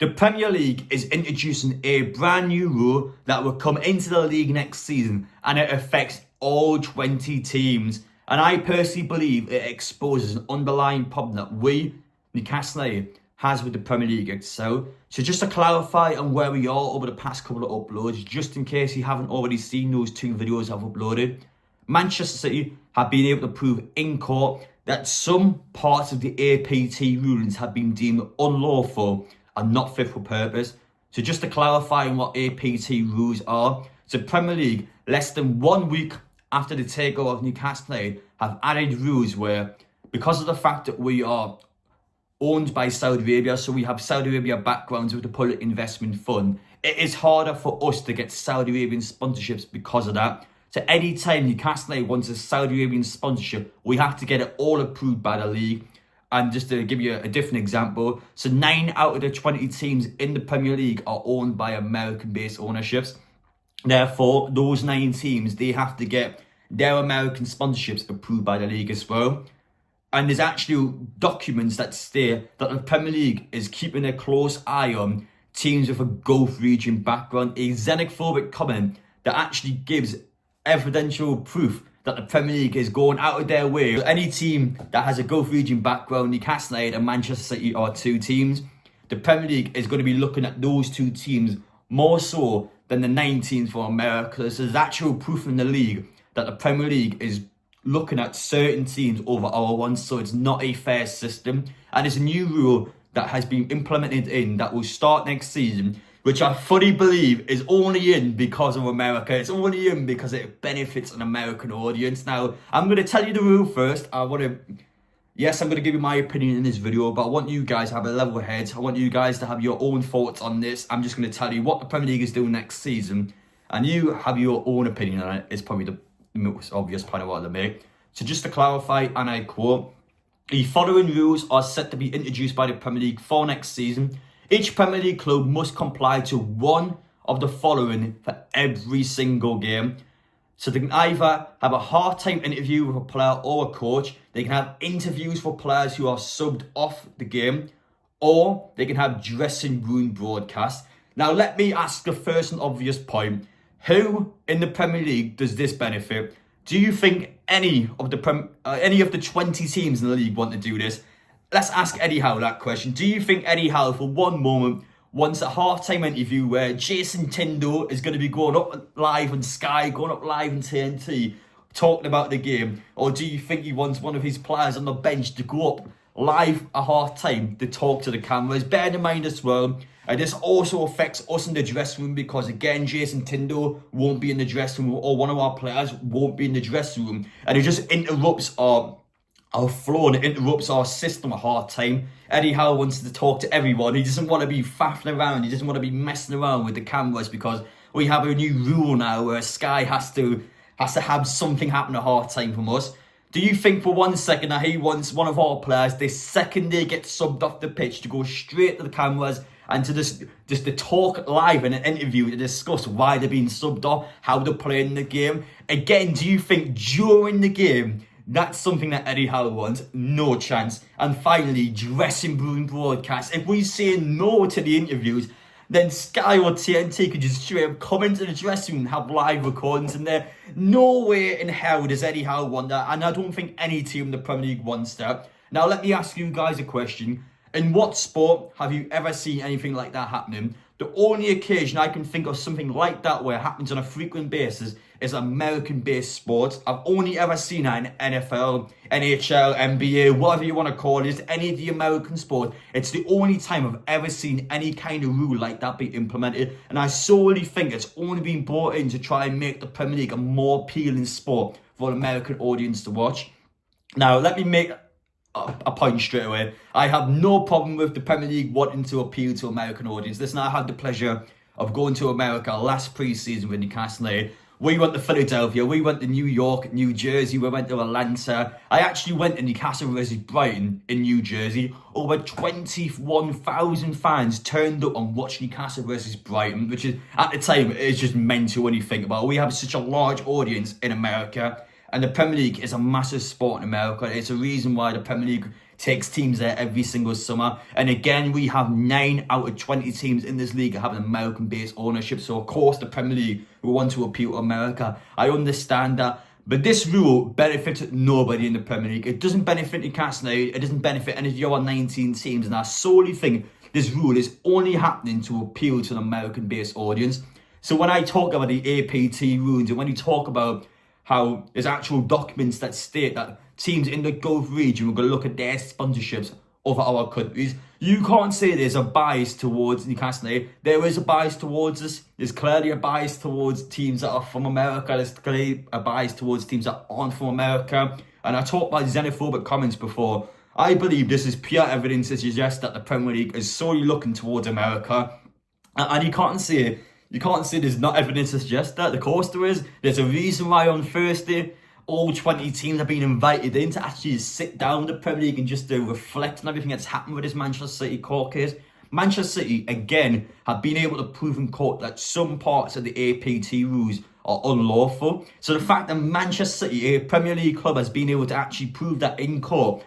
The Premier League is introducing a brand new rule that will come into the league next season, and it affects all 20 teams. And I personally believe it exposes an underlying problem that we, Newcastle United, has with the Premier League itself. So just to clarify on where we are over the past couple of uploads, just in case you haven't already seen those 2 videos I've uploaded, Manchester City have been able to prove in court that some parts of the APT rulings have been deemed unlawful and not fit for purpose. So just to clarify what APT rules are, so Premier League, less than 1 week after the takeover of Newcastle United, have added rules where, because of the fact that we are owned by Saudi Arabia, so we have Saudi Arabia backgrounds with the Public Investment Fund, it is harder for us to get Saudi Arabian sponsorships because of that. So anytime Newcastle United wants a Saudi Arabian sponsorship, we have to get it all approved by the league. And just to give you a different example, so 9 out of the 20 teams in the Premier League are owned by American-based ownerships. Therefore, those 9 teams, they have to get their American sponsorships approved by the league as well. And there's actually documents that state that the Premier League is keeping a close eye on teams with a Gulf region background, a xenophobic comment that actually gives evidential proof that the Premier League is going out of their way. So any team that has a Gulf region background, Newcastle United and Manchester City are 2 teams. The Premier League is going to be looking at those 2 teams more so than the 9 teams for America. So there's actual proof in the league that the Premier League is looking at certain teams over our ones. So it's not a fair system. And it's a new rule that has been implemented in that will start next season, which I fully believe is only in because of America. It's only in because it benefits an American audience. Now, I'm going to tell you the rule first. I'm going to give you my opinion in this video, but I want you guys to have a level head. I want you guys to have your own thoughts on this. I'm just going to tell you what the Premier League is doing next season, and you have your own opinion on it. It's probably the most obvious point I want to make. So just to clarify, and I quote, the following rules are set to be introduced by the Premier League for next season. Each Premier League club must comply to one of the following for every single game. So they can either have a half-time interview with a player or a coach, they can have interviews for players who are subbed off the game, or they can have dressing room broadcasts. Now let me ask the first and obvious point. Who in the Premier League does this benefit? Do you think any of the 20 teams in the league want to do this? Let's ask Eddie Howe that question. Do you think Eddie Howe, for one moment, wants a half-time interview where Jason Tindo is going to be going up live on Sky, going up live on TNT, talking about the game? Or do you think he wants one of his players on the bench to go up live at half-time to talk to the cameras? Bear in mind as well, this also affects us in the dressing room because, again, Jason Tindo won't be in the dressing room, or one of our players won't be in the dressing room. And it just interrupts our flow, and it interrupts our system at half-time. Eddie Howe wants to talk to everyone. He doesn't want to be faffing around. He doesn't want to be messing around with the cameras because we have a new rule now where Sky has to have something happen at half-time from us. Do you think for 1 second that he wants one of our players, the second they get subbed off the pitch, to go straight to the cameras and to just to talk live in an interview to discuss why they're being subbed off, how they're playing the game? Again, do you think during the game that's something that Eddie Howe wants? No chance. And finally, dressing room broadcast. If we say no to the interviews, then Sky or TNT could just straight up come into the dressing room and have live recordings in there. No way in hell does Eddie Howe want that, and I don't think any team in the Premier League wants that. Now let me ask you guys a question. In what sport have you ever seen anything like that happening? The only occasion I can think of something like that where it happens on a frequent basis is American-based sports. I've only ever seen that in NFL, NHL, NBA, whatever you want to call it, any of the American sports. It's the only time I've ever seen any kind of rule like that be implemented. And I solely think it's only been brought in to try and make the Premier League a more appealing sport for an American audience to watch. Now, let me make a point straight away. I have no problem with the Premier League wanting to appeal to American audience. Listen, I had the pleasure of going to America last pre-season with Newcastle United. We went to Philadelphia, we went to New York, New Jersey, we went to Atlanta. I actually went to Newcastle versus Brighton in New Jersey. Over 21,000 fans turned up and watched Newcastle versus Brighton, which is, at the time, it's just mental when you think about it. We have such a large audience in America, and the Premier League is a massive sport in America. It's a reason why the Premier League takes teams there every single summer. And again, we have 9 out of 20 teams in this league having American-based ownership. So of course, the Premier League will want to appeal to America. I understand that. But this rule benefits nobody in the Premier League. It doesn't benefit Newcastle. It doesn't benefit any of your 19 teams. And I solely think this rule is only happening to appeal to an American-based audience. So when I talk about the APT rules, and when you talk about how there's actual documents that state that teams in the Gulf region are going to look at their sponsorships over our countries, you can't say there's a bias towards Newcastle. There is a bias towards us. There's clearly a bias towards teams that are from America. There's clearly a bias towards teams that aren't from America. And I talked about xenophobic comments before. I believe this is pure evidence to suggest that the Premier League is solely looking towards America. And you can't say there's not evidence to suggest that. Of course there is. There's a reason why on Thursday all 20 teams have been invited in to actually sit down with the Premier League and just to reflect on everything that's happened with this Manchester City court case. Manchester City, again, have been able to prove in court that some parts of the APT rules are unlawful. So the fact that Manchester City, a Premier League club, has been able to actually prove that in court,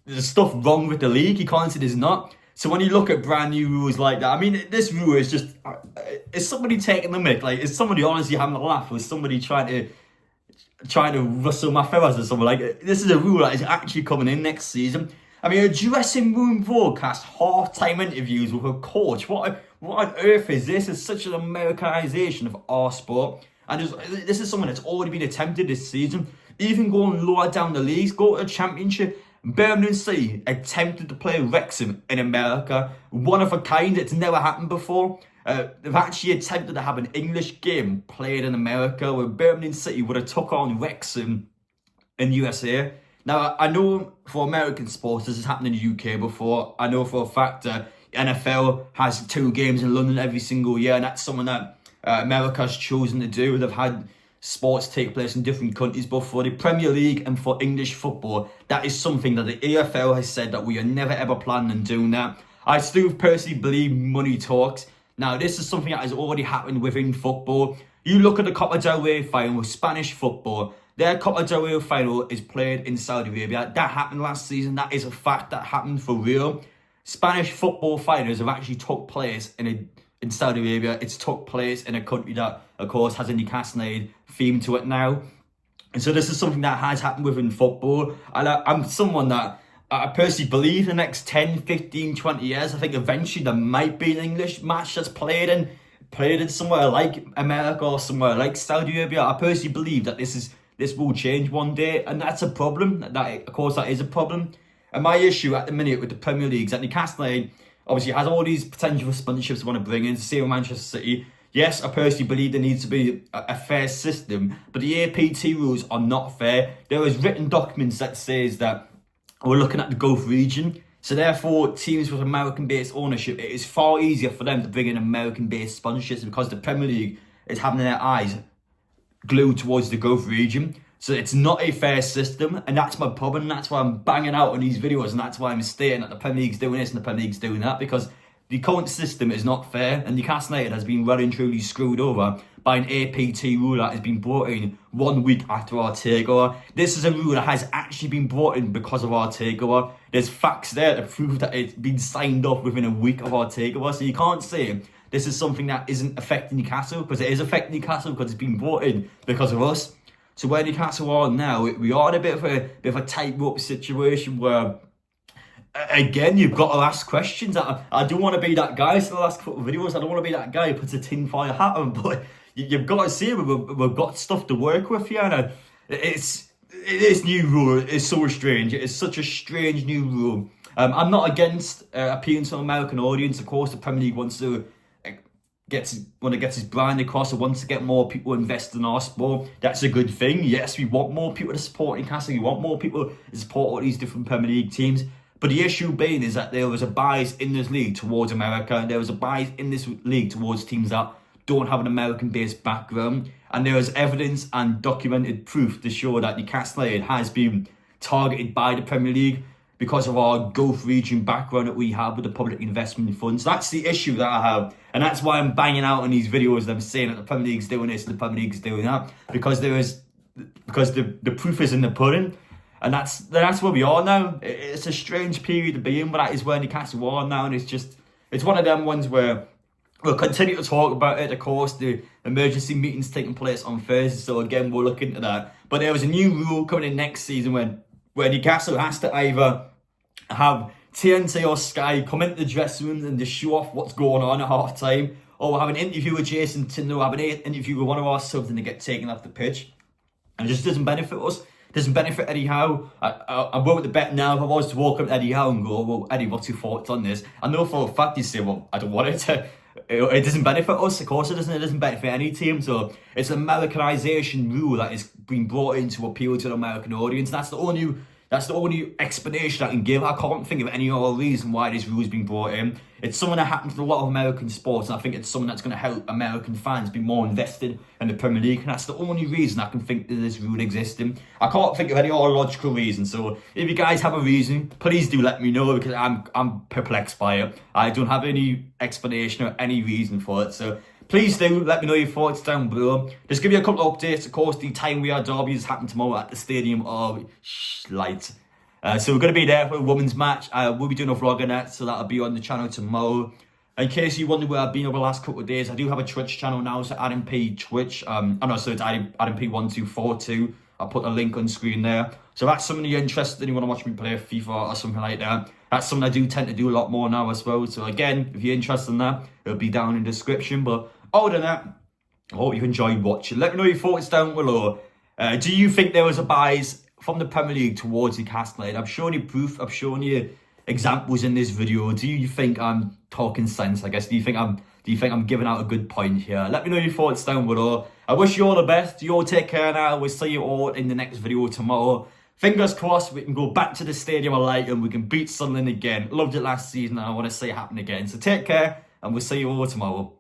there's stuff wrong with the league. You can't say there's not. So when you look at brand new rules like that, I mean, this rule is just, is somebody taking the mick? Like, is somebody honestly having a laugh? Or is somebody trying to rustle my feathers or something? Like, this is a rule that is actually coming in next season. I mean, a dressing room broadcast, half-time interviews with a coach. What on earth is this? It's such an Americanization of our sport. And this is something that's already been attempted this season. Even going lower down the leagues, go to the Championship. Birmingham City attempted to play Wrexham in America. One of a kind. It's never happened before. They've actually attempted to have an English game played in America where Birmingham City would have took on Wrexham in USA. Now, I know for American sports this has happened in the UK before. I know for a fact that NFL has 2 games in London every single year, and that's something that America's chosen to do. They've had sports take place in different countries, but for the Premier League and for English football, that is something that the EFL has said that we are never ever planning on doing that. I still personally believe money talks. Now, this is something that has already happened within football. You look at the Copa del Rey final with Spanish football. Their Copa del Rey final is played in Saudi Arabia. That happened last season. That is a fact. That happened for real. Spanish football finals have actually took place in Saudi Arabia. It's took place in a country that, of course, has a Newcastle theme to it now. And so this is something that has happened within football. And I'm someone that I personally believe in the next 10, 15, 20 years, I think eventually there might be an English match that's played in somewhere like America or somewhere like Saudi Arabia. I personally believe that this will change one day, and that's a problem. That, of course, that is a problem. And my issue at the minute with the Premier League is that Newcastle obviously has all these potential sponsorships they want to bring in, same with Manchester City. Yes, I personally believe there needs to be a fair system, but the APT rules are not fair. There is written documents that says that we're looking at the Gulf region, so therefore teams with American-based ownership, it is far easier for them to bring in American-based sponsorships because the Premier League is having their eyes glued towards the Gulf region. So it's not a fair system, and that's my problem, and that's why I'm banging out on these videos, and that's why I'm stating that the Premier League's doing this and the Premier League's doing that, because the current system is not fair, and Newcastle United has been well and truly screwed over by an APT rule that has been brought in 1 week after our takeover. This is a rule that has actually been brought in because of our takeover. There's facts there to prove that it's been signed off within a week of our takeover, so you can't say this is something that isn't affecting Newcastle, because it is affecting Newcastle because it's been brought in because of us. So where Newcastle are now, we are in a bit of a tightrope situation where, again, you've got to ask questions. I don't want to be that guy. So the last couple of videos, I don't want to be that guy who puts a tinfoil hat on. But you've got to see we've got stuff to work with here. And this new rule is so strange. It is such a strange new rule. I'm not against appealing to an American audience. Of course, the Premier League wants to gets his brand across and wants to get more people invested in our sport. That's a good thing. Yes, we want more people to support Newcastle. We want more people to support all these different Premier League teams. But the issue being is that there was a bias in this league towards America, and there was a bias in this league towards teams that don't have an American-based background. And there is evidence and documented proof to show that Newcastle has been targeted by the Premier League because of our Gulf region background that we have with the public investment funds. That's the issue that I have. And that's why I'm banging out on these videos and I'm saying that the Premier League's doing this and the Premier League's doing that. Because the proof is in the pudding. And that's where we are now. It's a strange period to be in, but that is where Newcastle are now, and it's one of them ones where we'll continue to talk about it. Of course, the emergency meeting's taking place on Thursday, so again, we'll look into that. But there was a new rule coming in next season where Newcastle has to either have TNT or Sky come into the dressing room and just show off what's going on at half time, or we'll have an interview with Jason Tinder, have an interview with one of our subs, and they get taken off the pitch. And it just doesn't benefit us. It doesn't benefit Eddie Howe. I won't the bet now if I was to walk up to Eddie Howe and go, well, Eddie, what's your thoughts on this? I know for a fact he'd say, well, I don't want it to. It doesn't benefit us, of course it doesn't. It doesn't benefit any team. So it's an Americanization rule that is being brought in to appeal to the American audience. That's the only explanation I can give. I can't think of any other reason why this rule is being brought in. It's something that happens in a lot of American sports, and I think it's something that's going to help American fans be more invested in the Premier League, and that's the only reason I can think that this rule existing. I can't think of any other logical reason. So if you guys have a reason, please do let me know, because I'm perplexed by it. I don't have any explanation or any reason for it. So please do let me know your thoughts down below. Just give you a couple of updates. Of course, the time we are derbies happen tomorrow at the stadium of Light. So we're going to be there for a women's match. We'll be doing a vlog on that, so that'll be on the channel tomorrow. In case you wonder where I've been over the last couple of days, I do have a Twitch channel now, so Adam P Twitch. So it's Adam P1242. I'll put a link on screen there. So that's something you're interested in, you want to watch me play FIFA or something like that. That's something I do tend to do a lot more now as well. So again, if you're interested in that, it'll be down in the description. But other than that, I hope you enjoyed watching. Let me know your thoughts down below. Do you think there was a bias from the Premier League towards Newcastle? I've shown you proof, I've shown you examples in this video. Do you think I'm talking sense, I guess? Do you think I'm giving out a good point here? Let me know your thoughts down below. I wish you all the best. You all take care now. We'll see you all in the next video tomorrow. Fingers crossed we can go back to the Stadium of Light and we can beat Sunderland again. Loved it last season and I want to see it happen again. So take care and we'll see you all tomorrow.